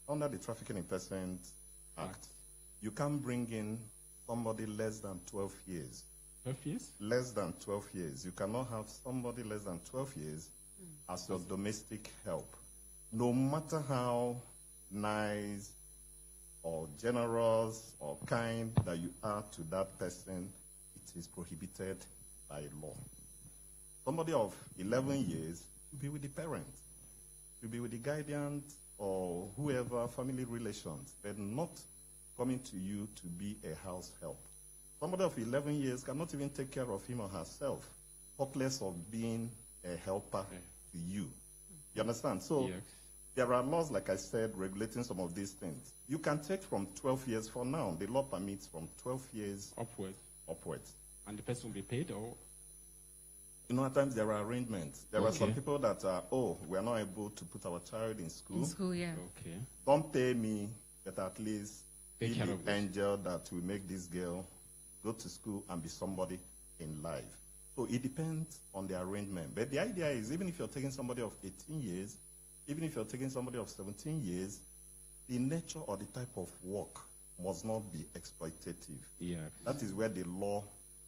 under the Trafficking in Persons Act, you can't bring in somebody less than 12 years. 12 years? Less than 12 years. You cannot have somebody less than 12 years as your domestic help. No matter how nice or generous or kind that you are to that person, it is prohibited by law. Somebody of 11 years will be with the parents, will be with the guardian or whoever, family relations, but not coming to you to be a house help. Somebody of 11 years cannot even take care of him or herself, talk less of being a helper to you. You understand? So there are laws, like I said, regulating some of these things. You can take from 12 years for now. The law permits from 12 years upwards. And the person will be paid, or? You know, at times there are arrangements. There are some people that are, we are not able to put our child in school. In school, yeah. Okay. Don't pay me, but at least be Take care the of this angel that will make this girl go to school and be somebody in life. So it depends on the arrangement. But the idea is, even if you're taking somebody of 18 years, even if you're taking somebody of 17 years, the nature or the type of work must not be exploitative. Yeah. That is where the law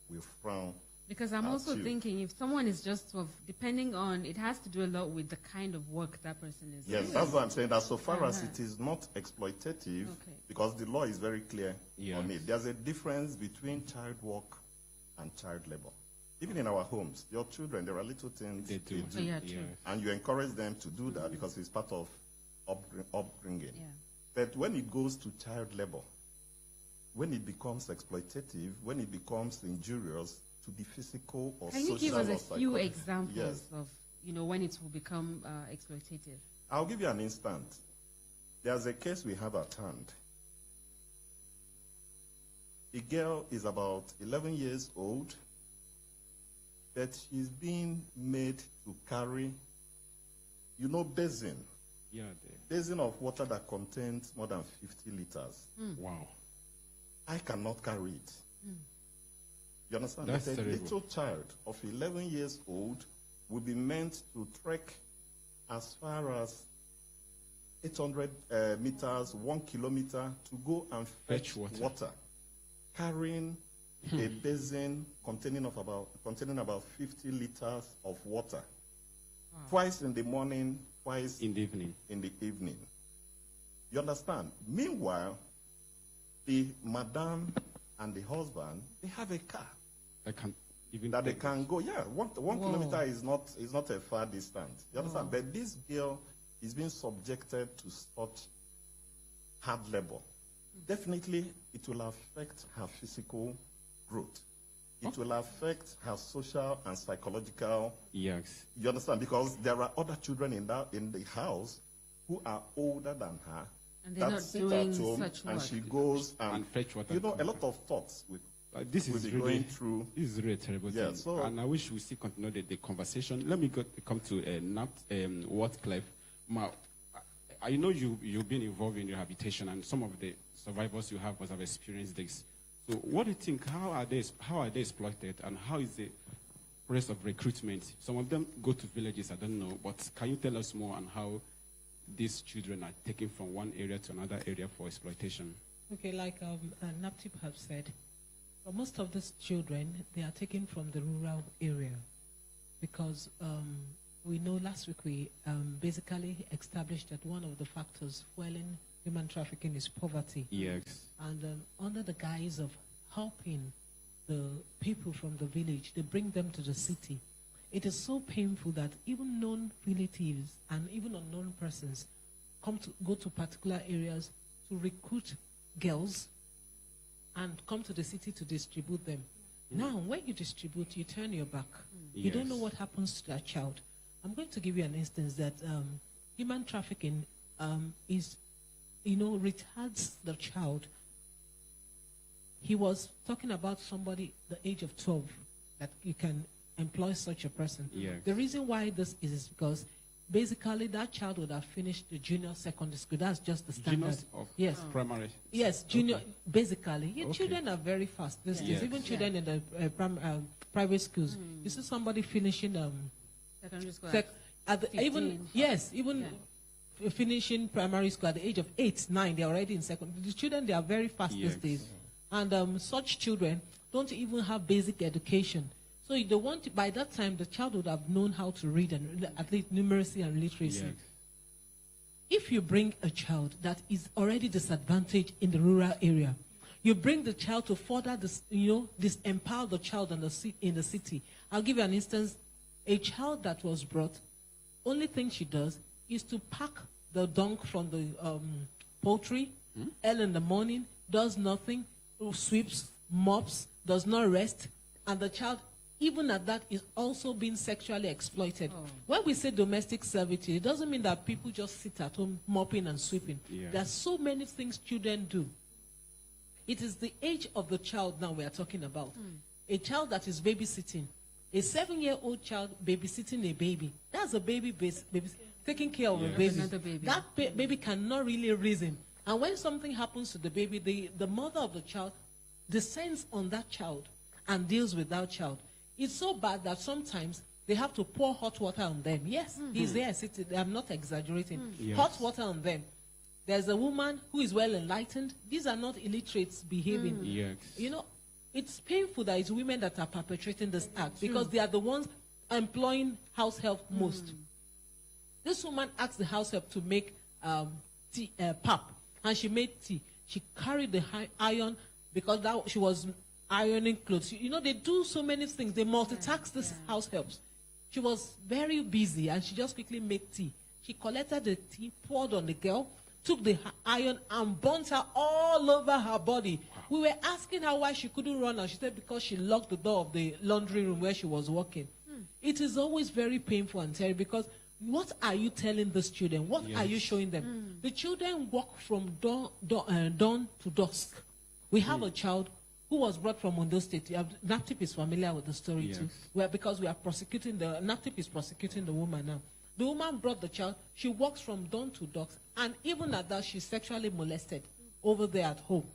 will frown. Because I'm also thinking, if someone is just depending on, it has to do a lot with the kind of work that person is doing. Yes, that's what I'm saying. That so far as it is not exploitative, because the law is very clear on it. There's a difference between child work and child labor. Even in our homes, your children, there are little things they do. And you encourage them to do that because it's part of upbringing. Yeah. But when it goes to child labor, when it becomes exploitative, when it becomes injurious to the physical or social. Can you give us a few examples of, when it will become exploitative? I'll give you an instance. There's a case we have at hand. The girl is about 11 years old, but she's being made to carry, basin. Yeah. Basin of water that contains more than 50 liters. Wow. I cannot carry it. You understand? That's a terrible. Little child of 11 years old will be meant to trek as far as 800 meters, 1 kilometer, to go and fetch water, carrying a basin containing about 50 liters of water. Wow. Twice in the morning, twice in the evening. You understand? Meanwhile, the madam and the husband, they have a car they can go. Yeah, one kilometer is not a far distance. You understand? But this girl is being subjected to such hard labor. Definitely, it will affect her physical growth. It will affect her social and psychological. Yes. You understand? Because there are other children in the house who are older than her. And they're not doing such work. And she goes and fetch water. A lot of thoughts this is really going through. This is really a terrible thing. So, and I wish we still continue the conversation. Let me come to Wardcliffe. I know you've been involved in rehabilitation, and some of the survivors you have must have experienced this. So what do you think? How are they exploited, and how is the process of recruitment? Some of them go to villages, I don't know, but can you tell us more on how these children are taken from one area to another area for exploitation? Okay, like Naptip have said, for most of these children, they are taken from the rural area because we know last week we basically established that one of the factors fueling human trafficking is poverty. Yes. And under the guise of helping the people from the village, they bring them to the city. It is so painful that even known relatives and even unknown persons go to particular areas to recruit girls and come to the city to distribute them. Now, when you distribute, you turn your back. You don't know what happens to that child. I'm going to give you an instance that human trafficking retards the child. He was talking about somebody the age of 12, that you can employ such a person. Yes. The reason why this is because basically that child would have finished the junior secondary school. That's just the standard. Primary. Yes, junior. Basically, children are very fast. There's even children in the private schools. You see somebody finishing secondary school. finishing primary school at the age of 8, 9, they're already in secondary. The children, they are very fast these days. And such children don't even have basic education. So they want to, by that time, the child would have known how to read and at least numeracy and literacy. Yes. If you bring a child that is already disadvantaged in the rural area, you bring the child to further this, disempower the child in the city. I'll give you an instance. A child that was brought, only thing she does is to pack the dung from the poultry early in the morning, does nothing, sweeps, mops, does not rest, and the child, even at that, is also being sexually exploited. Oh. When we say domestic servitude, it doesn't mean that people just sit at home mopping and sweeping. Yeah. There are so many things children do. It is the age of the child now we are talking about. A child that is babysitting. A 7-year-old child babysitting a baby. That's a baby taking care of a baby. That baby cannot really reason. And when something happens to the baby, the mother of the child descends on that child and deals with that child. It's so bad that sometimes they have to pour hot water on them. Yes, he's there sitting. I'm not exaggerating. Yes. Hot water on them. There's a woman who is well enlightened. These are not illiterates behaving. Yes. It's painful that it's women that are perpetrating this act because they are the ones employing house help most. This woman asked the house help to make tea, pap, and she made tea. She carried the iron because she was ironing clothes. They do so many things. They multitask this house helps. She was very busy, and she just quickly made tea. She collected the tea, poured on the girl, took the iron and burnt her all over her body. Wow. We were asking her why she couldn't run, and she said because she locked the door of the laundry room where she was working. It is always very painful and terrible because what are you telling the children? What are you showing them? The children walk from dawn to dusk. We have a child who was brought from Ondo State. NAPTIP is familiar with the story too. Because we are prosecuting NAPTIP is prosecuting the woman now. The woman brought the child. She walks from dawn to dusk. And even at that, she's sexually molested over there at home.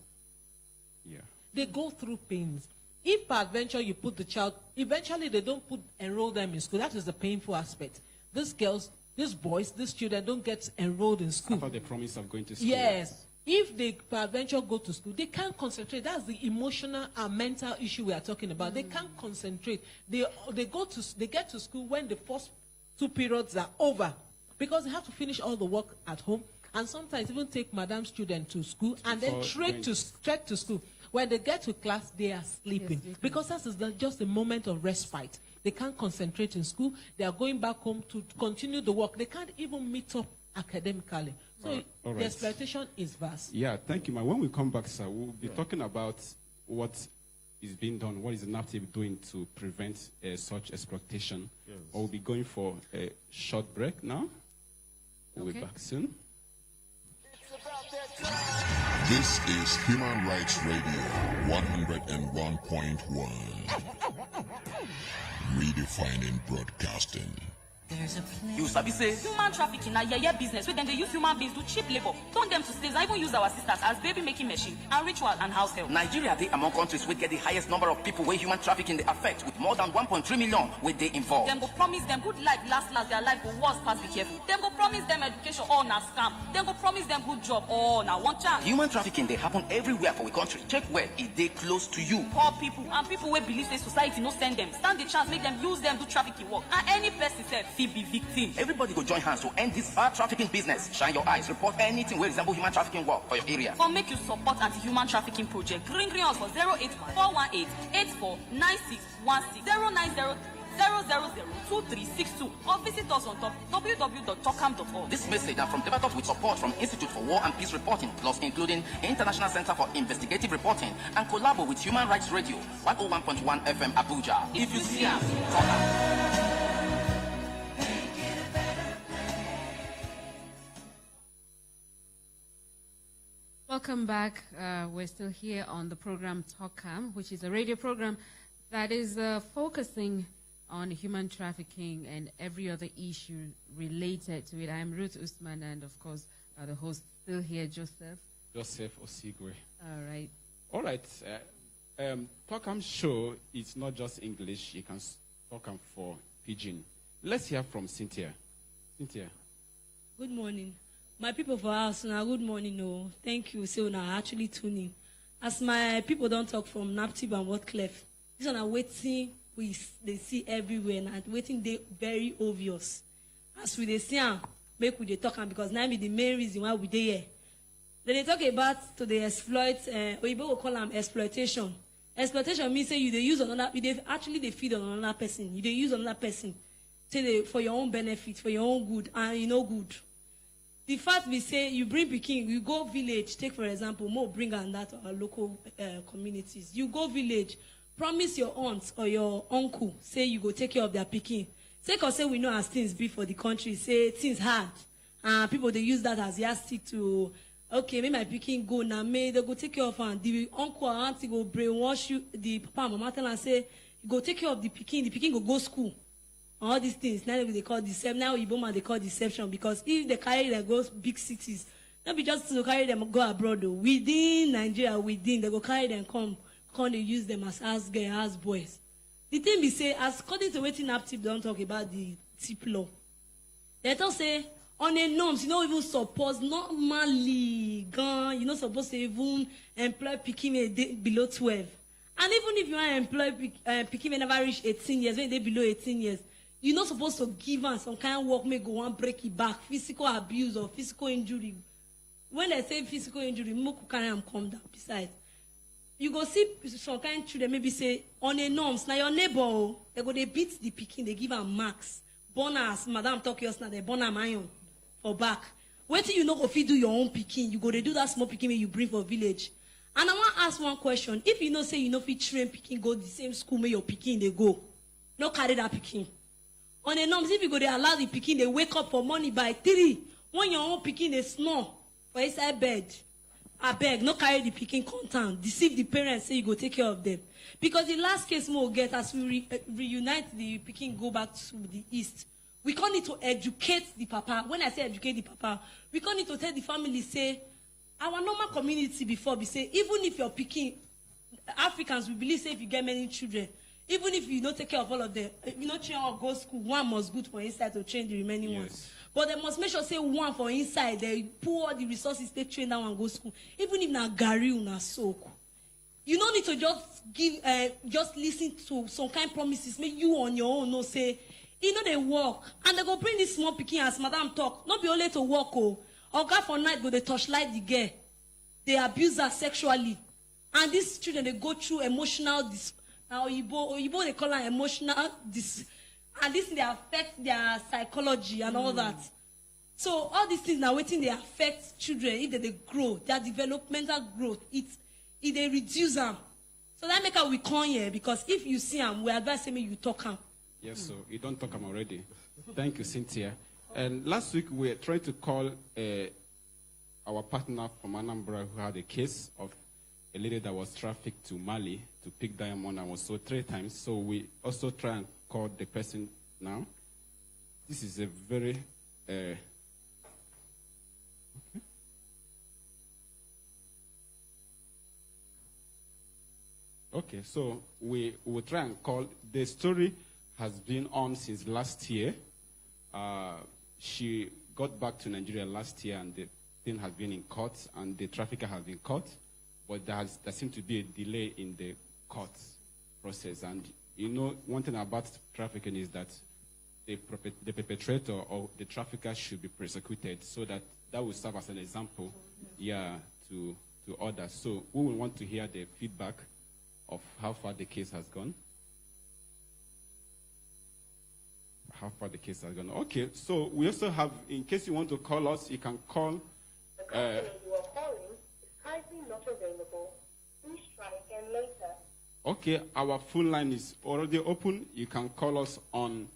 Yeah. They go through pains. If by adventure you put the child, eventually they don't enroll them in school. That is the painful aspect. These girls, these boys, these children don't get enrolled in school. After the promise of going to school. Yes. If they by adventure go to school, they can't concentrate. That's the emotional and mental issue we are talking about. They can't concentrate. They get to school when the first 2 periods are over because they have to finish all the work at home and sometimes even take madam's children to school and then trek to school. When they get to class, they are sleeping because that is just a moment of respite. They can't concentrate in school. They are going back home to continue the work. They can't even meet up academically. So the exploitation is vast. Yeah, thank you, ma. When we come back, sir, we'll be talking about what is being done, what is the NAPTIP doing to prevent such exploitation. Yes. We'll be going for a short break now. We'll be back soon. This is Human Rights Radio 101.1. Redefining broadcasting. There's a place. You sabi say human trafficking na yeye business where then they use human beings to cheap labor, turn them to slaves, and even use our sisters as baby making machine and ritual and house help. Nigeria they among countries which get the highest number of people where human trafficking they affect, with more than 1.3 million where they involved. Them go promise them good life, last their life go worse pass, be careful. Them go promise them education, all na scam. Them go promise them good job, all na one chance. Human trafficking they happen everywhere for the country. Check where is they close to you. Poor people and people where believe say society no send them, stand the chance make them use them do trafficking work. And any person said be victim. Everybody go join hands to end this bad trafficking business. Shine your eyes, report anything where resemble human trafficking work for your area. For make you support anti-human trafficking project, ring us for 081-418-849616 090-000-2362 or visit us on www.talkam.org. This message is from Devatop with support from Institute for War and Peace Reporting, plus including International Center for Investigative Reporting and collabo with Human Rights Radio 101.1 FM Abuja. If you see us, talk up. Welcome back. We're still here on the program TALKAM, which is a radio program that is focusing on human trafficking and every other issue related to it. I'm Ruth Usman, and of course, the host still here, Joseph Osigwe. All right. TALKAM show is not just English. You can TALKAM for Pidgin. Let's hear from Cynthia. Cynthia. Good morning. My people for us, now good morning. No, thank you. So now actually tuning. As my people don't talk from Naptip and Whatclef, this one are waiting. They see everywhere and waiting. They very obvious. As we they see, make we they talk because now be the main reason why we they here. Then they talk about to the exploit. Or you will call them exploitation. Exploitation means say you they use another. They actually they feed on another person. You they use another person. Say they for your own benefit, for your own good, and you know good. The fact we say you bring Peking, you go village, take for example, more bring on that to our local communities. You go village, promise your aunt or your uncle, say you go take care of their Peking. Say cause say we know as things be for the country, say things hard. People they use that as yardstick to okay, make my Peking go now, may they go take care of her. The uncle or auntie go brainwash you, the papa and mama tell and say, you go take care of the Peking go school. All these things now they call deception. Now Iboma they call deception because if they carry them go big cities, not be just to carry them go abroad though. Within Nigeria, they go carry them come they use them as girls, as boys. The thing we say, as according to waiting up tip, don't talk about the tip law. They don't say on a norms, you don't even suppose normally gone, you're not supposed to even employ Peking below 12. And even if you want to employ Peking never reach 18 years, when they below 18 years. You're not supposed to give them some kind of work, make go and break it back, physical abuse or physical injury. When I say physical injury, Moku can come down besides. You go see some kind of children maybe say on a norms. Now your neighbor, they beat the Peking, they give them marks. Bonus, Madam talk yours now, they burn them iron for back. Wait till you know if you do your own Peking, you go to do that small Peking you bring for village. And I want to ask one question. If you know say you know if you train Peking, go the same school where your Peking they go. No carry that Peking. On a norms, if you go, they allow the Peking, they wake up for money by 3. When your own Peking, they snore for inside bed. I beg, no carry the Peking content. Deceive the parents, say you go take care of them. Because the last case we'll get, as we reunite the Peking, go back to the east, we can't need to educate the papa. When I say educate the papa, we can't need to tell the family, say, our normal community before, we say, even if you're Peking, Africans, we believe, say, if you get many children, even if you don't take care of all of them, if you don't train or go school, one must good for inside to train the remaining ones. But they must make sure say one for inside, they pour all the resources, they train that one go school. Even if na gari or na soak. You don't need to just give, just listen to some kind of promises. Make you on your own, no say, you know they work. And they go bring this small picking as Madam talk. Not be only to work, oh. Or go for night, go they torchlight the girl. They abuse her sexually. And these children, they go through emotional now, Oyibo, they call it emotional, and this they affect their psychology and all that. So all these things now waiting they affect children if they grow, their developmental growth. They reduce them. So that make we come here because if you see them, we advise them you talk them. Yes, so you don't talk them already. Thank you, Cynthia. And last week we were trying to call our partner from Anambra who had a case of a lady that was trafficked to Mali to pick diamond and was sold 3 times. So we also try and call the person now. This is a very okay, so we will try and call. The story has been on since last year. She got back to Nigeria last year and the thing has been in court and the trafficker has been caught. But there seems to be a delay in the court process. And you know, one thing about trafficking is that the perpetrator or the trafficker should be prosecuted so that will serve as an example, to others. So we will want to hear the feedback of how far the case has gone. Okay, so we also have, in case you want to call us, you can call. The company you are calling is currently not available. Please try again later. Okay, our phone line is already open. You can call us on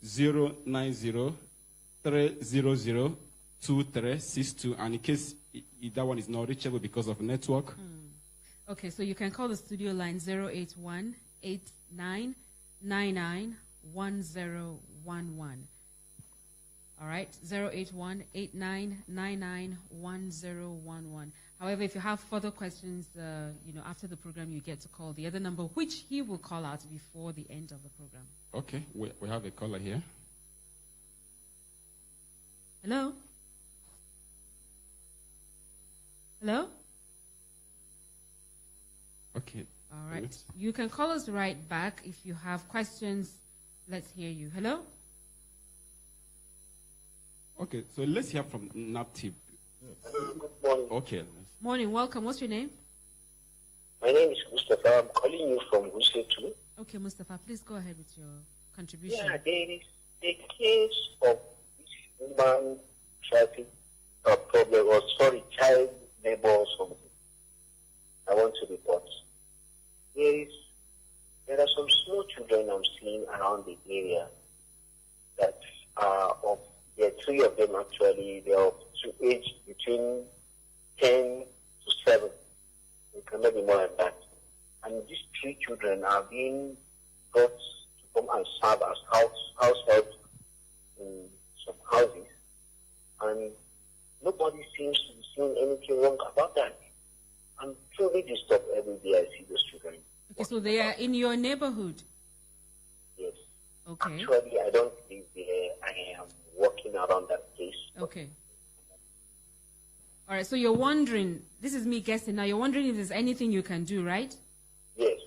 090-300-2362. And in case that one is not reachable because of network. Okay, so you can call the studio line 081-8999-1011. All right, 081-8999-1011. However, if you have further questions, after the program, you get to call the other number, which he will call out before the end of the program. Okay, we have a caller here. Hello? Hello? Okay. All right. You can call us right back if you have questions. Let's hear you. Hello? Okay, so let's hear from NAPTIP. Good morning. Okay. Morning. Welcome. What's your name? My name is Mustafa. I'm calling you from Wuse too. Okay, Mustafa, please go ahead with your contribution. Yeah, there is a case of human trafficking problem, or child labor or something. I want to report. There are some small children I'm seeing around the area that are of, there are 3 of them actually, they are to age between 10 to 7. It cannot be more than that. And these 3 children are being brought to come and serve as house help in some houses. And nobody seems to be seeing anything wrong about that. I'm truly disturbed every day I see those children. Okay, so they are in your neighborhood? Yes. Okay. Actually, I don't live there. I am walking around that place. Okay. All right, so you're wondering, this is me guessing now, you're wondering if there's anything you can do, right? Yes.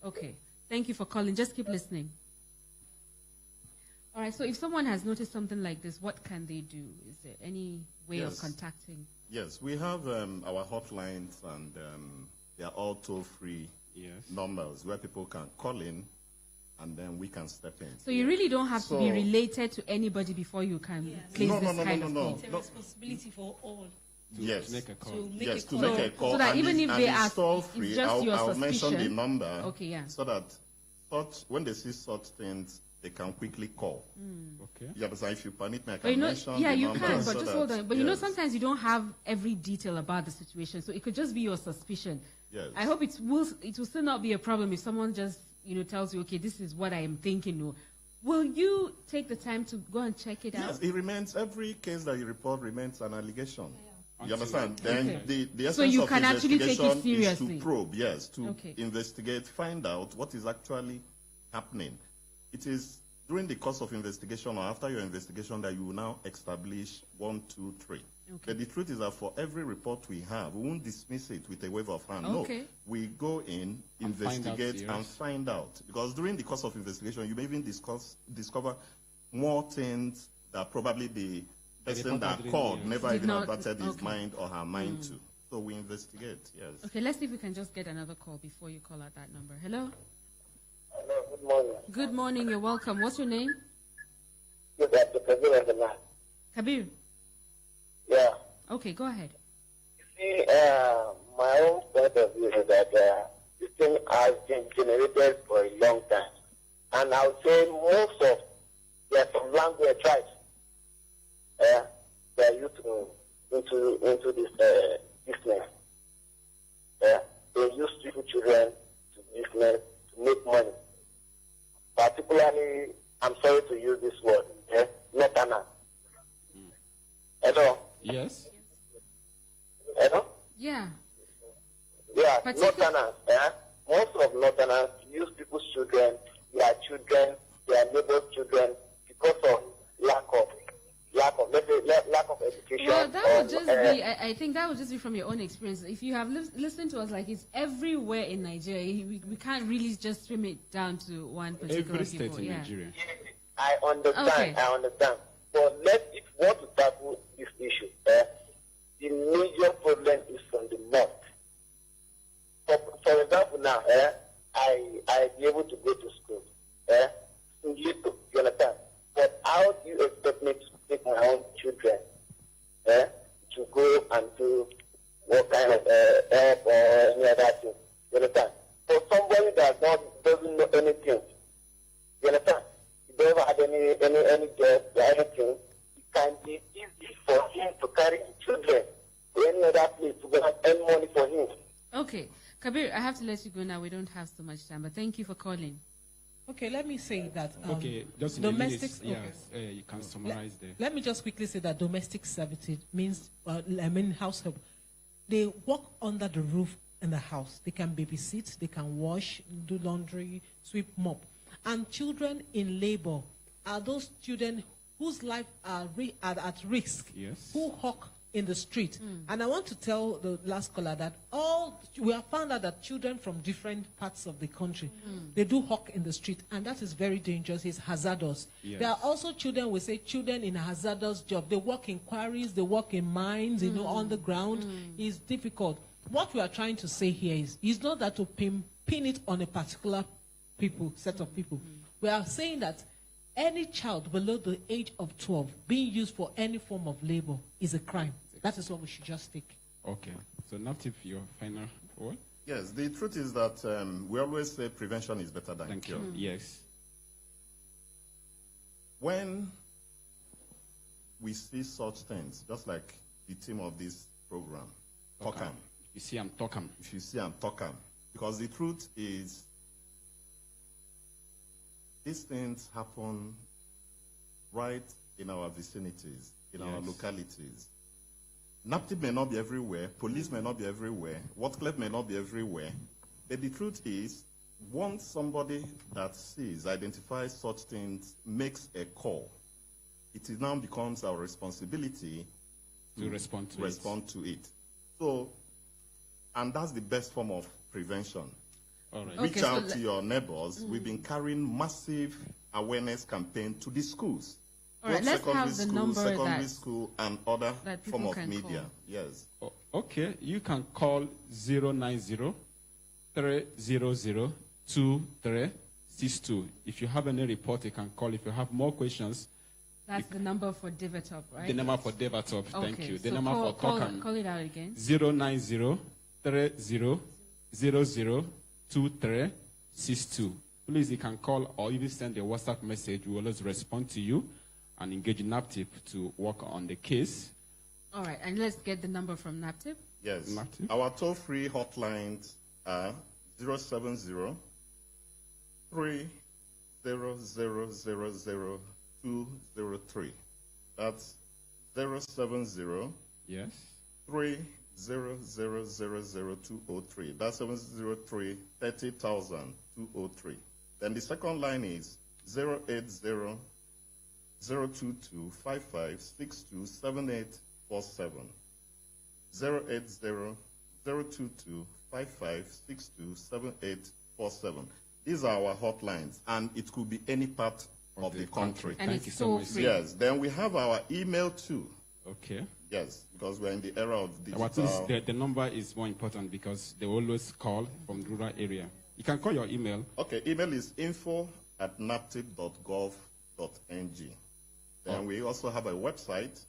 Okay. Thank you for calling. Just keep listening. All right, so if someone has noticed something like this, what can they do? Is there any way of contacting? Yes, we have our hotlines, and they are all toll-free numbers where people can call in, and then we can step in. So you really don't have to be related to anybody before you can place this kind of call? It's a responsibility for all. Yes. To make a call. To make a call. So that even if they ask, it's just your I'll suspicion. mention the number. Okay, yeah. So that when they see such things, they can quickly call. Okay. Yeah, but if you permit me, I But can mention the you number. can, but so just that, hold on. But you know, sometimes you don't have every detail about the situation, so it could just be your suspicion. Yes. I hope it will still not be a problem if someone just tells you, okay, this is what I am thinking. No. Will you take the time to go and check it out? Yes, it remains, every case that you report remains an allegation. You understand? Then the essence So you of can actually take it investigation is seriously. to probe, to investigate, find out what is actually happening. It is during the course of investigation or after your investigation that you will now establish 1, 2, 3. But the truth is that for every report we have, we won't dismiss it with a wave of hand. No, we go in, investigate, and find out. Because during the course of investigation, you may even discover more things that probably the person that called never even adverted his mind or her mind to. So we investigate, yes. Okay, let's see if we can just get another call before you call out that number. Hello? Hello, good morning. Good morning, you're welcome. What's your name? Yes, Dr. Kabir on the line. Kabir? Yeah. Okay, go ahead. You see, my own point of view is that this thing has been generated for a long time. And I would say most of, there are some language tribes they are used into this business. They use people, children to business to make money. Particularly, I'm sorry to use this word, Northerners. Hello? Yes. Hello? Yeah. Yeah, Northerners. Most of Northerners use people's children, their neighbors' children, because of lack of education. Well, that would just be, I think that would just be from your own experience. If you have listened to us, like it's everywhere in Nigeria. We can't really just trim it down to one particular Every state in Nigeria. I understand. But if we want to tackle this issue, the major problem is from the north. For example, now, I be able to go to school. You understand? But how do you expect me to take my own children to go and do what kind of help or any other thing? You understand? For somebody that doesn't know anything, you understand? He never had any job or anything, it can be easy for him to carry his children to any other place to go and earn money for him. Okay. Kabir, I have to let you go now. We don't have so much time, but thank you for calling. Okay, let me say that just domestic. You can summarize there. Let me just quickly say that domestic servitude means, house help. They work under the roof in the house. They can babysit, they can wash, do laundry, sweep, mop. And children in labor are those children whose life are at risk, who hawk in the street. And I want to tell the last caller that we have found out that children from different parts of the country, they do hawk in the street, and that is very dangerous. It's hazardous. Yes. There are also children, we say children in a hazardous job. They work in quarries, they work in mines, on the ground. It's difficult. What we are trying to say here is not that to pin it on a particular set of people. We are saying that any child below the age of 12 being used for any form of labor is a crime. That is what we should just take. Okay. So, Naptip, your final word? Yes, the truth is that we always say prevention is better than cure. Yes. When we see such things, just like the theme of this program, TALKAM. You see, I'm TALKAM. If you see, I'm TALKAM. Because the truth is, these things happen right in our vicinities, in our localities. NAPTIP may not be everywhere, police may not be everywhere, Watcliffe may not be everywhere, but the truth is, once somebody that identifies such things, makes a call, it now becomes our responsibility to respond to it. So, and that's the best form of prevention. All right. Reach out to your neighbors. We've been carrying massive awareness campaign to the schools. All right, let's have the number secondary school, and other that form of can media. call. Yes. Okay, you can call 090-300-2362. If you have any report, you can call. If you have more questions, that's the number for Devatop, right? The number for Devatop, thank you. The so number for TALKAM. Call it out again. 090-300-2362. Please, you can call or even send a WhatsApp message. We will always respond to you and engage NAPTIP to work on the case. All right, and let's get the number from NAPTIP. Yes. NAPTIP. Our toll-free hotlines are 070 3000203. That's 070 yes 3000203. That's 703 30,203. Then the second line is 080 022 5562 7847. 080 022 5562 7847. These are our hotlines, and it could be any part of the country. And Thank you it's so much. free. Yes. Then we have our email too. Okay. Yes, because we're in the era of digital. At least the number is more important because they always call from rural area. You can call your email. Okay, email is info@naptip.gov.ng. Then we also have a website,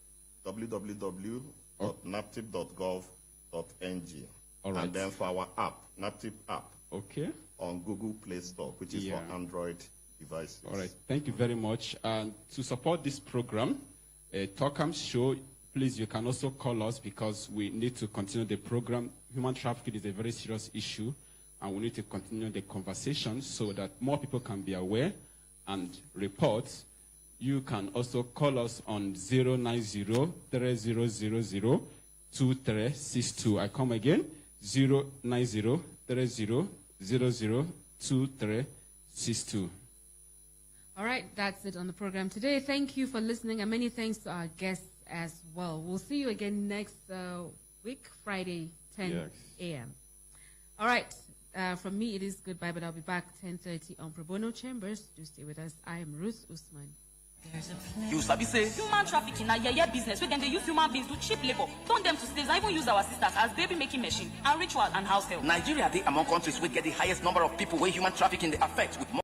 www.naptip.gov.ng. All right. And then for our app, NAPTIP app, Okay. on Google Play Store, which is for Android devices. All right. Thank you very much. And to support this program, TALKAM show, please, you can also call us because we need to continue the program. Human trafficking is a very serious issue, and we need to continue the conversation so that more people can be aware and report. You can also call us on 090-3000-2362. I come again, 090-3000-2362. All right, that's it on the program today. Thank you for listening, and many thanks to our guests as well. We'll see you again next week, Friday, 10 a.m. All right, from me, it is goodbye, but I'll be back 10:30 on Pro Bono Chambers. Do stay with us. I am Ruth Usman. You sabi say human trafficking na yeye business wey dem dey use human beings do cheap labor, turn them to slaves and even use our sisters as baby making machine and ritual and house help. Nigeria dey among countries wey get the highest number of people wey human trafficking dey affect with